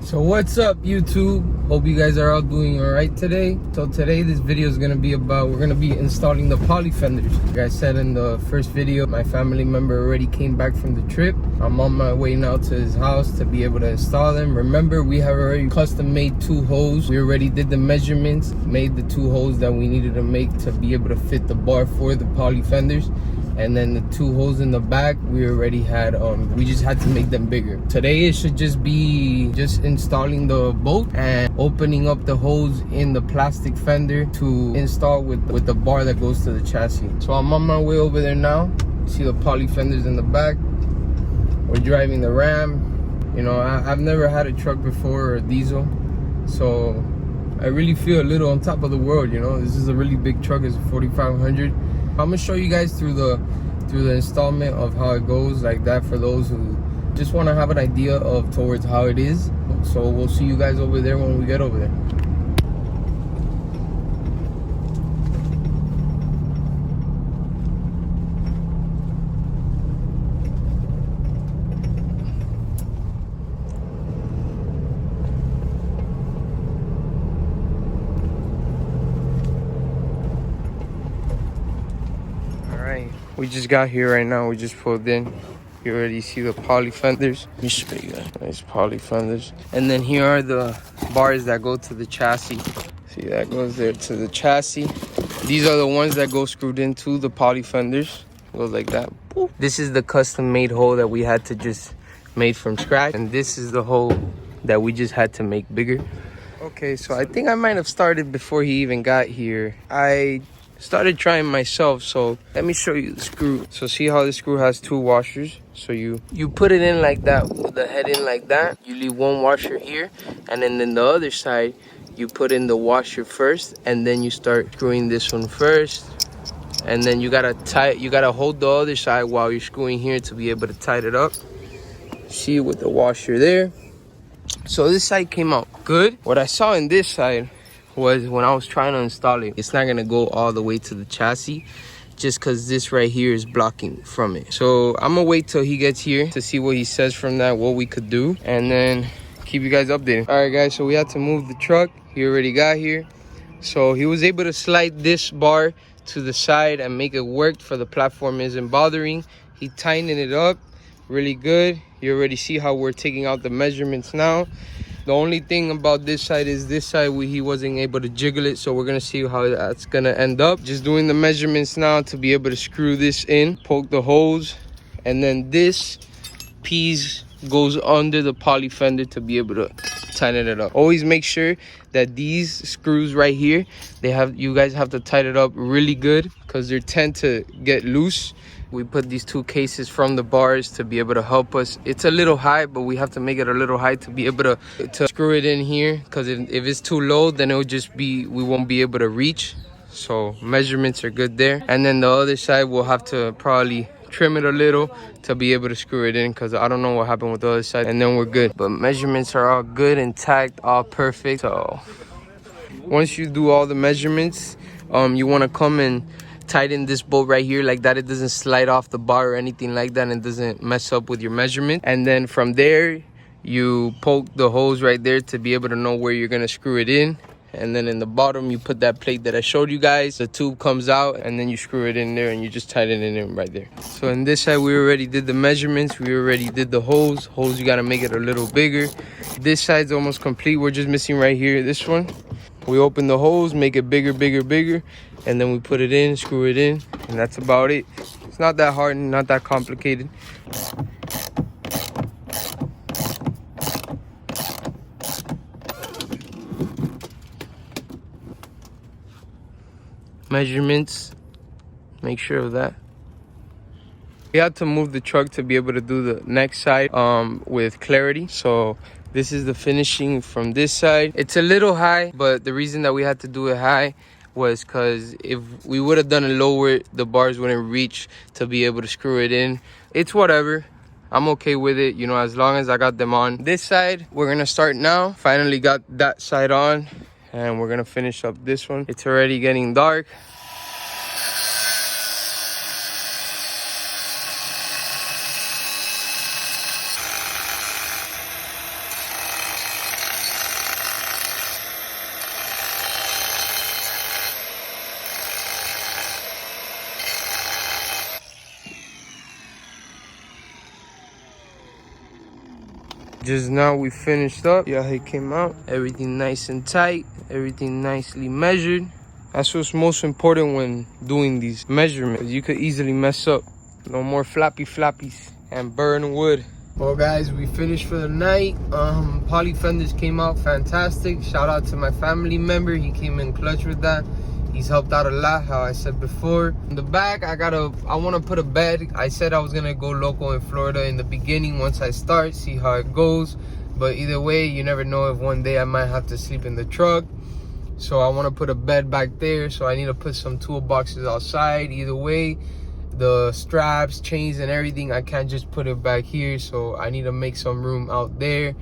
So what's up, YouTube? Hope you guys are all doing all right today. So today this video is gonna be about, we're gonna be installing the poly fenders. Like I said in the first video, my family member already came back from the trip. I'm on my way now to his house to be able to install them. Remember, we have already custom made 2 holes. We already did the measurements, made the 2 holes that we needed to make to be able to fit the bar for the poly fenders. And then the 2 holes in the back, we already had, we just had to make them bigger. Today it should just be just installing the bolt and opening up the holes in the plastic fender to install with the bar that goes to the chassis. So I'm on my way over there now. See the poly fenders in the back. We're driving the Ram. You know, I've never had a truck before, or a diesel. So I really feel a little on top of the world, you know. This is a really big truck, it's a 4500. I'm gonna show you guys through the installment of how it goes like that, for those who just want to have an idea of towards how it is. So we'll see you guys over there when we get over there. We just got here right now. We just pulled in. You already see the poly fenders. Let me show you guys. Nice poly fenders. And then here are the bars that go to the chassis. See, that goes there to the chassis. These are the ones that go screwed into the poly fenders. Goes like that. Boop. This is the custom made hole that we had to just made from scratch. And this is the hole that we just had to make bigger. Okay, so I think I might have started before he even got here. I started trying myself, so let me show you the screw. So see how the screw has 2 washers? So you put it in like that, with the head in like that. You leave 1 washer here, and then the other side you put in the washer first, and then you start screwing this one first, and then you gotta hold the other side while you're screwing here to be able to tighten it up. See, with the washer there. So this side came out good. What I saw in this side was, when I was trying to install it, it's not gonna go all the way to the chassis just because this right here is blocking from it. So I'm gonna wait till he gets here to see what he says from that, what we could do, and then keep you guys updated. All right guys, so we had to move the truck. He already got here, so he was able to slide this bar to the side and make it work for the platform isn't bothering. He tightened it up really good. You already see how we're taking out the measurements now. The only thing about this side is this side he wasn't able to jiggle it, so we're gonna see how that's gonna end up. Just doing the measurements now to be able to screw this in, poke the holes, and then this piece goes under the poly fender to be able to tighten it up. Always make sure that these screws right here, you guys have to tighten it up really good because they tend to get loose. We put these 2 cases from the bars to be able to help us. It's a little high, but we have to make it a little high to be able to screw it in here, because if it's too low, then it'll just be, we won't be able to reach. So measurements are good there. And then the other side, we'll have to probably trim it a little to be able to screw it in, because I don't know what happened with the other side, and then we're good. But measurements are all good, intact, all perfect. So once you do all the measurements, you want to come and tighten this bolt right here like that. It doesn't slide off the bar or anything like that, and it doesn't mess up with your measurement. And then from there, you poke the holes right there to be able to know where you're gonna screw it in. And then in the bottom, you put that plate that I showed you guys. The tube comes out, and then you screw it in there, and you just tighten it in right there. So in this side, we already did the measurements. We already did the holes. You gotta make it a little bigger. This side's almost complete. We're just missing right here, this one. We open the holes, make it bigger, bigger, bigger, and then we put it in, screw it in, and that's about it. It's not that hard and not that complicated. Measurements, make sure of that. We had to move the truck to be able to do the next side with clarity. So this is the finishing from this side. It's a little high, but the reason that we had to do it high was because if we would have done it lower, the bars wouldn't reach to be able to screw it in. It's whatever. I'm okay with it, you know, as long as I got them on. This side, we're gonna start now. Finally got that side on, and we're gonna finish up this one. It's already getting dark. Just now we finished up. Yeah, it came out. Everything nice and tight. Everything nicely measured. That's what's most important when doing these measurements. You could easily mess up. No more flappies and burn wood. Well guys, we finished for the night. Poly fenders came out fantastic. Shout out to my family member. He came in clutch with that. He's helped out a lot, how I said before. In the back, I want to put a bed. I said I was gonna go local in Florida in the beginning once I start, see how it goes. But either way, you never know if one day I might have to sleep in the truck. So I want to put a bed back there. So I need to put some toolboxes outside. Either way, the straps, chains, and everything, I can't just put it back here. So I need to make some room out there.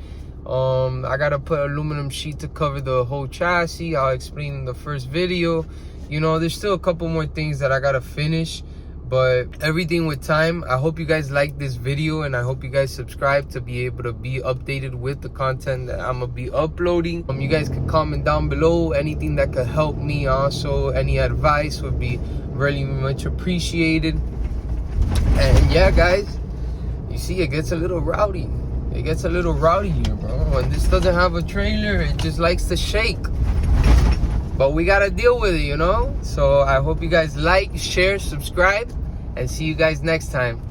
I gotta put aluminum sheet to cover the whole chassis. I'll explain in the first video. You know, there's still a couple more things that I gotta finish, but everything with time. I hope you guys like this video, and I hope you guys subscribe to be able to be updated with the content that I'm gonna be uploading. You guys can comment down below anything that could help me. Also, any advice would be really much appreciated. And yeah, guys, you see, it gets a little rowdy. It gets a little rowdy here, bro. When this doesn't have a trailer, it just likes to shake. But we gotta deal with it, you know? So I hope you guys like, share, subscribe, and see you guys next time.